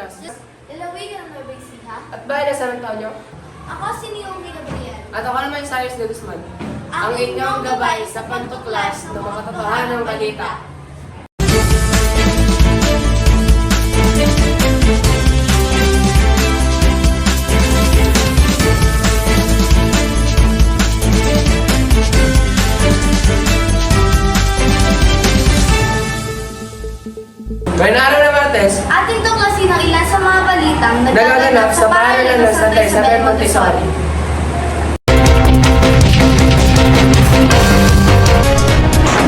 Pilipinas Ilawig ang Nueva Ecija. at bayan ng San Antonio. Ako si Naomi Gabriel. At ako naman si Cyrus de Guzman. Ang inyong gabay sa pagtuklas ng mga katotohanang balita. Ngayong araw na Martes, Ating tuklasin ang ilan sa mga balitang nagaganap sa paaralan ng Santa Isabel Montessori.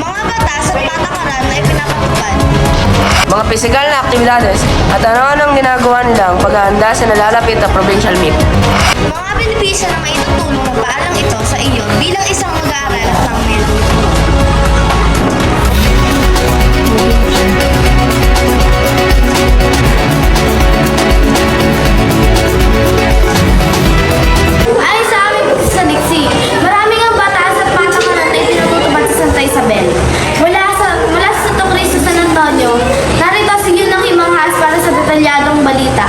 Mga batas at patakaran na ipinapatupad. Mga pisikal na aktibidades at ano-anong ginagawa nilang paghahanda sa nalalapit na provincial meet. Mga benepisyo na may tutulong ng paalang ito sa iyo bilang isang mag-aaral at tangmil. Ayon sa aming sa Dixie, maraming ang batas at patakaran na ipinatutupad sa Santa Isabel. Mula sa Santo Cristo San Antonio, narito si Yunang Himanghas para sa detalyadong balita.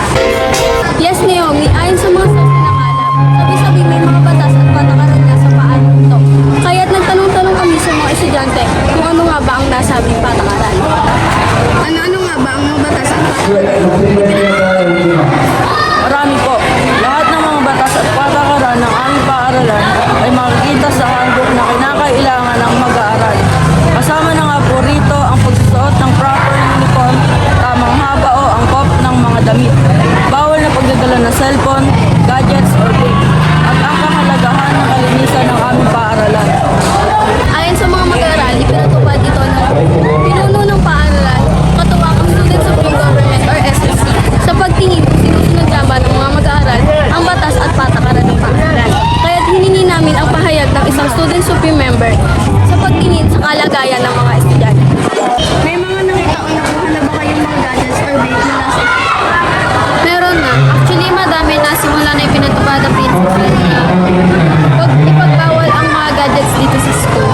Yes, Naomi, ayon sa mga source na nakalap, sabi-sabi may mga batas at patakaran na sa paalam ito. Kaya't nagtanong-tanong kami sa mga estudyante kung ano nga ba ang nasabing patakaran. Ano nga ba ang mga batas at patakaran? Marami po. Lahat ng mga batas at patakaran ng aming paaralan ay makikita sa handbook na kinakailangan ng mag-aaral. Kasama na nga po rito ang pagsusuot ng proper uniform, tamang haba o angkop ng mga damit. Bawal na pagdadala ng cellphone, gadgets or bag. At ang kahalagahan ng kalinisan ng aming paaralan. Ayon sa mga mag-aaral, ipinatupad ito ng pinuno ng paaralan, katuwang ang Student Supreme Government or SSC, sa pagtingin kung sinusunod nga ba ng mga mag-aaral ang batas at patakaran ng paaralan. Kaya't hiningi namin ang pahayag ng isang Student Supreme Member sa pagtingin sa kalagayan ng mga estudyante. May mga nakita o nakuha na ba kayong mga gadgets or vape na nasa Meron na. Actually, madami na simula na ipinatupad ang principal na ipagbawal ang mga gadgets dito sa school.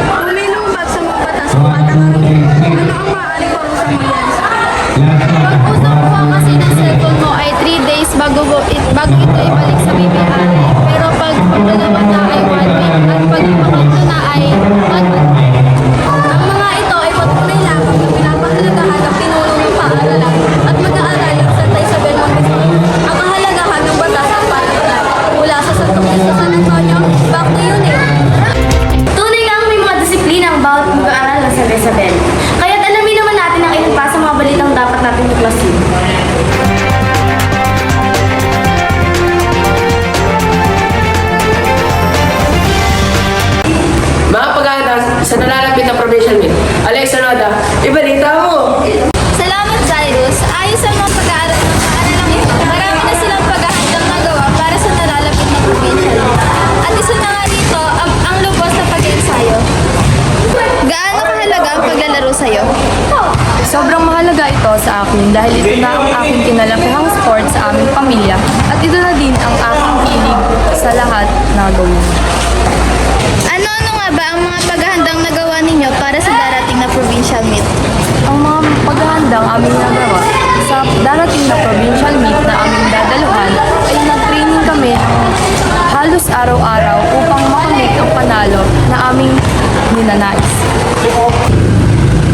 Kung may lumabag sa mga batas o patakaran, ano ang maaaring parusa mo yan? Pag-usap mo kasi ng cellphone mo ay 3 days bago ito ibalik sa may-ari. Pero pag dalawa na ay 1 week at pag pangatlo na ay 1 month. Ang mga ito ay patuloy lamang na pinapahalagahan ng pinulong ng paaralan at mag-aaral ng Santa Isabel Montessori. Ang kahalagahan ng batas at patakaran mula sa Santo Cristo San Antonio, back to you, Nick. Tunay nga may mga disiplina ang bawat mag-aaral ng Santa Isabel. Kaya't alamin naman natin ang ilan pa sa mga balitang dapat natin tuklasin. Mga paghahanda sa nalalapit na provincial meet. Alexa Noda, ibalita mo! Salamat, Cyrus. Ayon sa mga pag-aaral ng paaralang ito, marami na silang paghahandang nagawa para sa nalalapit na provincial. At isa na nga dito, ang lubos na pag-ensayo. Gaano kahalaga ang paglalaro sa'yo? Sobrang mahalaga ito sa akin dahil ito na ang aking kinalakihang sport sa aming pamilya at ito na din ang aking hilig sa lahat na gawin. Ano-ano nga ba ang mga paghahandang nagawa ninyo para sa darating na provincial meet? Ang mga paghahandang aming nagawa sa darating na provincial meet na aming dadaluhan ay nag-training kami ng halos araw-araw upang makamit ang panalo na aming ninanais.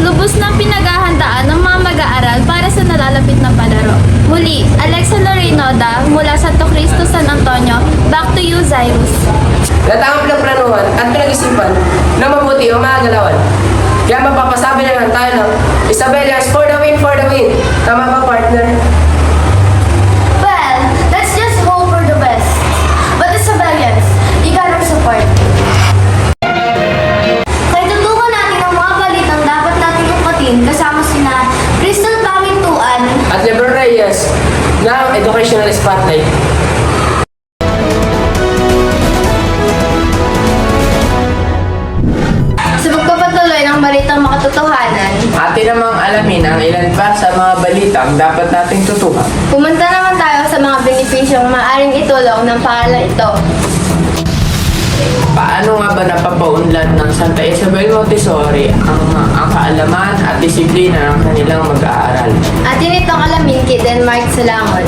Lubos na pinaghahandaan ng mga mag-aaral para sa nalalapit na palaro. Muli, Alexa Lorenoda mula Santo Cristo San Antonio, back to you, Cyrus. Lahat ang pinagplanuhan at pinag-isipan na mabuti ang mga galawan. Kaya mapapasabi na lang tayo ng Isabelians for the win, for the win. Tama ba, partner? Well, let's just hope for the best. But Isabelians, you got our support. Kaya tutukan natin ang mga balitang dapat natin upatin kasama sina Crystal Pamintuan, At Lebron Reyes ng Educational Spotlight. sa pagpapatuloy ng balitang makatotohanan. Atin namang alamin ang ilan pa sa mga balitang dapat nating tutukan. Pumunta naman tayo sa mga benepisyong maaaring itulong ng paaralan ito. Paano nga ba napapaunlad ng Santa Isabel Montessori ang kaalaman at disiplina ng kanilang mag-aaral? Atin itong alamin kay Denmark Salangon.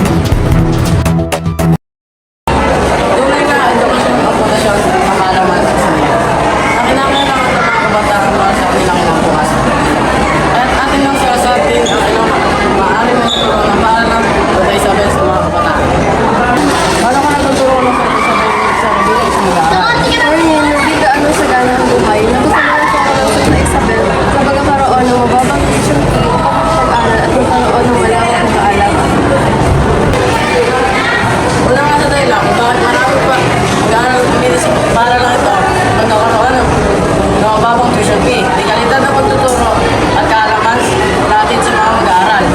Tunay na edukasyon ang pundasyon ng kaalaman at saniya na kinakailangan ng mga kabataan para sa kanilang kinabukasan. At atin lang sinasabi ang ilang maaaring magturo ng paalam Santa Isabel sa mga kabataan. Paano ka nagtuturo ng Santa Isabel sa bilang isang mag-aaral? Ngayon, hindi gaano sa ganang buhay. Nagustuhan ko ang Santa Isabel sa pagkakaroon ng mababang tuition fee upang makapag-aral at magkaroon ng malawak na kaalaman. Wala nga sa dahilan kung bakit marami pa mag-aaral para lang ito magkakaroon ng mababang tuition fee. Di kalidad na pagtuturo at kaalaman natin sa mga mag-aaral.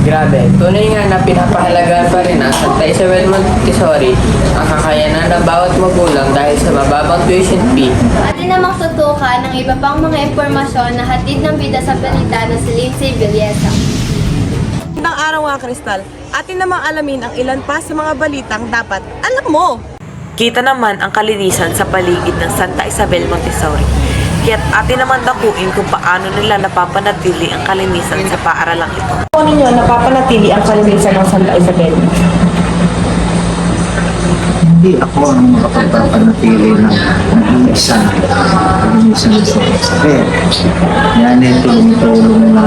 Grabe, tunay nga na pinapahalagaan pa rin ang Santa Isabel Montessori ang kakayanan ng bawat magulang dahil sa mababang tuition fee. Atin namang tutukan ng iba pang mga impormasyon na hatid ng bida sa balita na si Lindsay Villesa. Magandang araw nga, Kristal. Atin namang alamin ang ilan pa sa mga balitang dapat alam mo. Kita naman ang kalinisan sa paligid ng Santa Isabel Montessori. Kaya't atin naman dakuin kung paano nila napapanatili ang kalinisan sa paaralang ito. Paano ninyo napapanatili ang kalinisan ng Santa Isabel? Hindi ako ang makapagpapanatili ng kalinisan ng Santa Isabel. Yan ay tulong-tulong na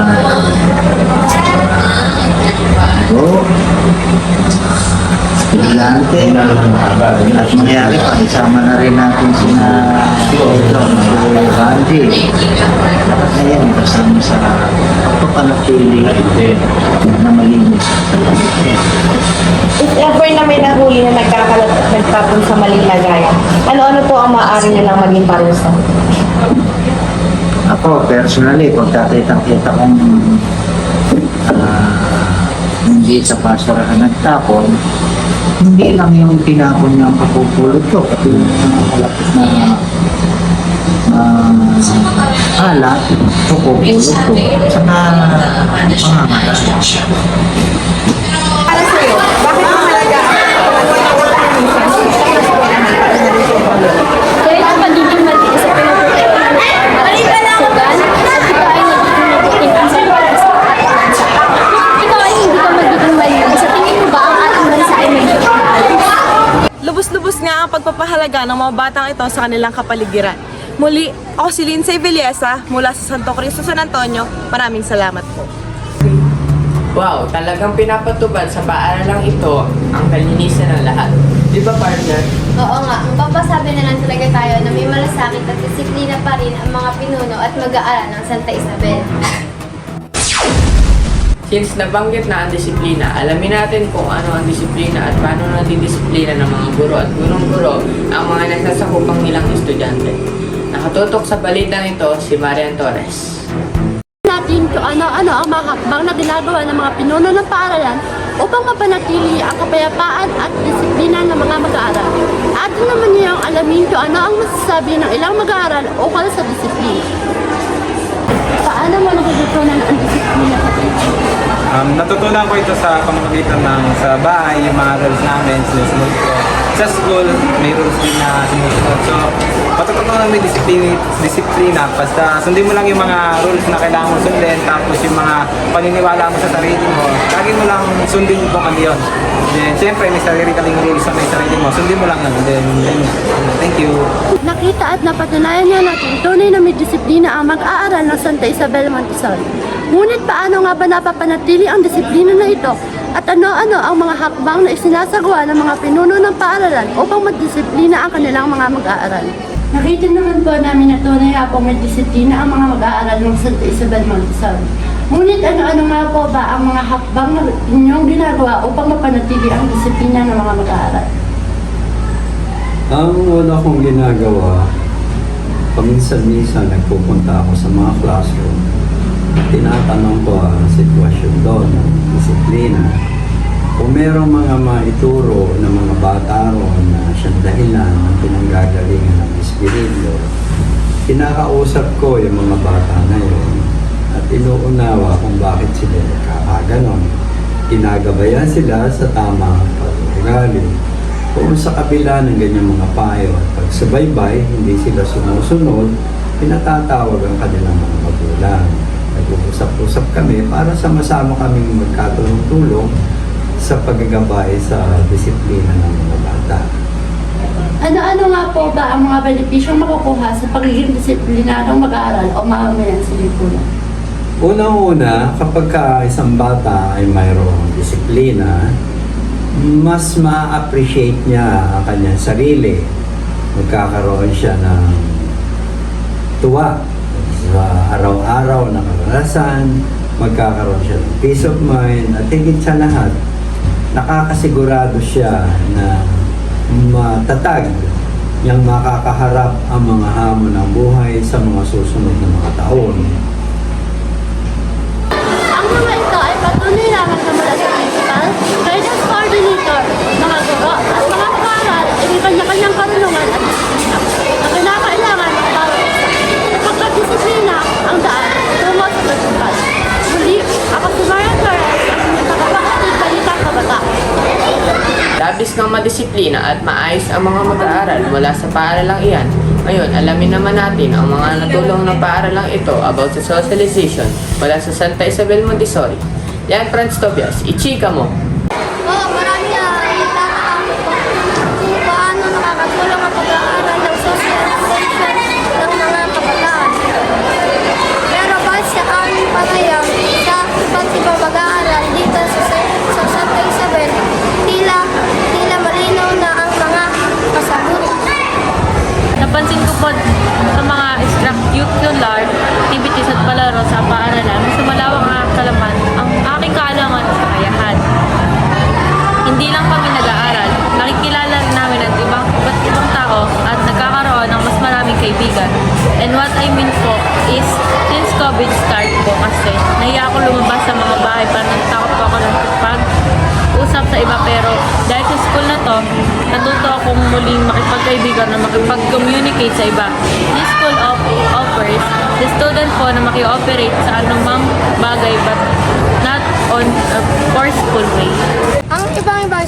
estudyante at mayari pa isama na rin natin sina Randy ayan kasama sa pagpapanatili na malinis. If ever na may nahuli na nagkakalat at nagtapon sa maling lagayan, ano-ano po ang maaari nilang maging parusa? Ako personally pagkakitang-kita kong hindi sa pasarahan nagtapon, hindi lang yung tinapon niya ang papupulot ko, pati yung kalapit na alat, papupulot ko, saka pangangalan. Para sa iyo, bakit mahalaga Kaya ang pagiging malinis sa pinuputuan ng kalusugan at ito ay nagiging mabuting answer para sa ating bansa. Ikaw ay hindi ka magiging malinis. Sa tingin mo ba ang ating bansa ay magiging malinis? Lubos-lubos nga ang pagpapahalaga ng mga batang ito sa kanilang kapaligiran. Muli, ako si Lindsay Villesa mula sa Santo Cristo, San Antonio. Maraming salamat po. Wow, talagang pinapatubad sa paaralang ito ang kalinisan ng lahat. Di ba, partner? Oo nga, mapapasabi na lang talaga tayo na may malasakit at disiplina pa rin ang mga pinuno at mag-aaral ng Santa Isabel. Since nabanggit na ang disiplina, alamin natin kung ano ang disiplina at paano nadidisiplina ng mga guro at gurong-guro ang mga nagsasakupang nilang estudyante. Nakatutok sa balitang ito si Marian Torres. Natin kung ano-ano ang mga hakbang na ginagawa ng mga pinuno ng paaralan upang mapanatili ang kapayapaan at disiplina ng mga mag-aaral. Atin naman niyang alamin kung ano ang masasabi ng ilang mag-aaral ukol sa disiplina. Paano mo natutunan ang disiplina sa tingin? Natutunan ko ito sa pamamagitan ng sa bahay, yung mga rules namin, sinusunod ko. Sa school, may rules din na sinusunod. So, matututunan mo yung disiplina. Basta sundin mo lang yung mga rules na kailangan mo sundin, tapos yung mga paniniwala mo sa sarili mo, lagi mo lang sundin kung ano yun. Then, siyempre, may sarili ka ring rules na may sarili mo. Sundin mo lang yun. Then, thank you. Nakita at napatunayan niya natin tunay na may disiplina ang mag-aaral ng Santa Isabel Montessori. Ngunit paano nga ba napapanatili ang disiplina na ito? At ano-ano ang mga hakbang na isinasagawa ng mga pinuno ng paaralan upang magdisiplina ang kanilang mga mag-aaral? Nakita naman po namin na tunay nga po may disiplina ang mga mag-aaral ng Santa Isabel Montessori. Ngunit ano-ano nga po ba ang mga hakbang na inyong ginagawa upang mapanatili ang disiplina ng mga mag-aaral? Ang una kong ginagawa, paminsan-minsan nagpupunta ako sa mga classroom. Tinatanong ko ang sitwasyon doon, ang disiplina. Kung merong mga maituro ng mga bata ron na siyang dahilan ng pinanggagalingan ng espiritu, kinakausap ko yung mga bata na yun at inuunawa kung bakit sila nakakaganon. Ginagabayan sila sa tamang pag-ugali. Kung sa kabila ng ganyang mga payo at pagsubaybay, hindi sila sumusunod, pinatatawag ang kanilang mga magulang. Nag-uusap-usap kami para sama-sama kaming magkatulong-tulong sa paggagabay sa disiplina ng mga bata. Ano-ano nga po ba ang mga benepisyong makukuha sa pagiging disiplinadong mag-aaral o mamamayan sa lipunan? Unang-una, kapag isang bata ay mayroong disiplina, mas ma-appreciate niya ang kanyang sarili. Magkakaroon siya ng tuwa sa araw-araw na karanasan, magkakaroon siya ng peace of mind, at higit sa lahat, nakakasigurado siya na matatag niyang makakaharap ang mga hamon ng buhay sa mga susunod na mga taon. Ang mga ito ay patuloy lamang na mula sa principal, guidance coordinator, mga guro, at mga mag-aaral ay may kanya-kanyang karunungan at disiplina na kinakailangan ng bawat isa. Sapagkat disiplina ang daan tungo sa tagumpay. Muli, ako si Marian Torres, ang tagapaghatid balitang kabataan. Labis ng madisiplina at maayos ang mga mag-aaral mula sa paaralang iyan. Ngayon, alamin naman natin ang mga natulong ng paaralang ito about sa socialization mula sa Santa Isabel Montessori. Yan, Franz Tobias, ichika mo! Marami na nagtataka ko kung paano nakakatulong ang pag-aaral ng socialization ng mga kabataan. Pero base sa aming panayam sa iba't ibang mag-aaral dito sa Santa Isabel, tila malinaw na ang mga kasagutan. Napansin ko po sa mga extracurricular activities at palaro sa paaralan, mas malawak ang kalaman ang aking kaalaman at kakayahan. Hindi lang kami nag-aaral, nakikilala namin ang iba't ibang tao at nagkakaroon ng mas maraming kaibigan. And what I mean po is, since COVID start po kasi, nahiya ako lumabas sa mga bahay para nagtakot po ako ng pag-usap sa iba, pero dahil sa school na to, natuto akong muling makipagkaibigan na makipag-communicate sa iba. This school offers the student po na maki-operate sa anumang bagay but not on a forceful way. Ang ibang-ibang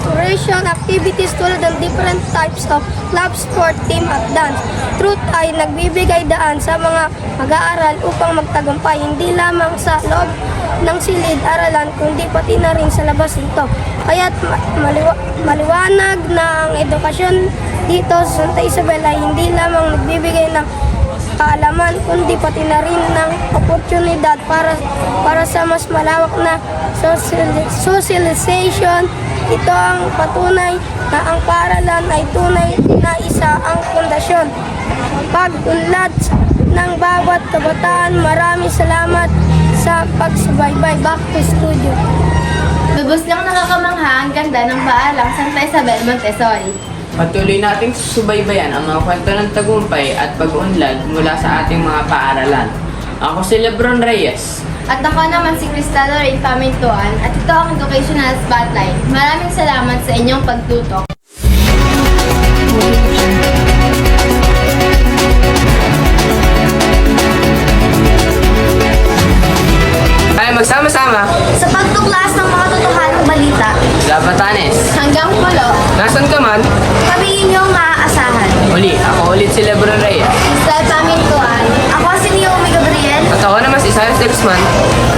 recreation activities tulad ng different types of club, sport, team at dance. Truth ay nagbibigay daan sa mga mag-aaral upang magtagumpay hindi lamang sa loob ng silid-aralan kundi pati na rin sa labas nito. Kaya't maliwanag na ang edukasyon dito sa Santa Isabel ay hindi lamang nagbibigay ng kaalaman kundi pati na rin ng oportunidad para sa mas malawak na socialization. Ito ang patunay na ang paaralan ay tunay na isa ang pundasyon. Pag-unlad ng bawat kabataan, maraming salamat sa pagsubaybay. Back to studio. Lubos lang nakakamangha ang ganda ng paalang Santa Isabel Montessori. Patuloy nating subaybayan ang mga kwento ng tagumpay at pag-unlad mula sa ating mga paaralan. Ako si Lebron Reyes. At ako naman si Cristalo Ray Pamintuan at ito ang Educational Spotlight. Maraming salamat sa inyong pagtutok. Tayo magsama-sama Sa pagtuklas ng mga totohanang balita, sa Batanes. Hanggang pulo, Nasaan ka man? kami inyong maaasahan. Uli, ako ulit si Lebron Reyes. Cristalo Pamintuan. Ako si Naomi Gabriel. At ako naman si Cyrus Dexman.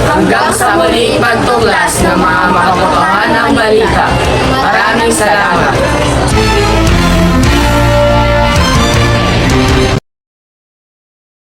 Hanggang sa muling pagtuklas ng mga makatotohanang balita. Maraming salamat.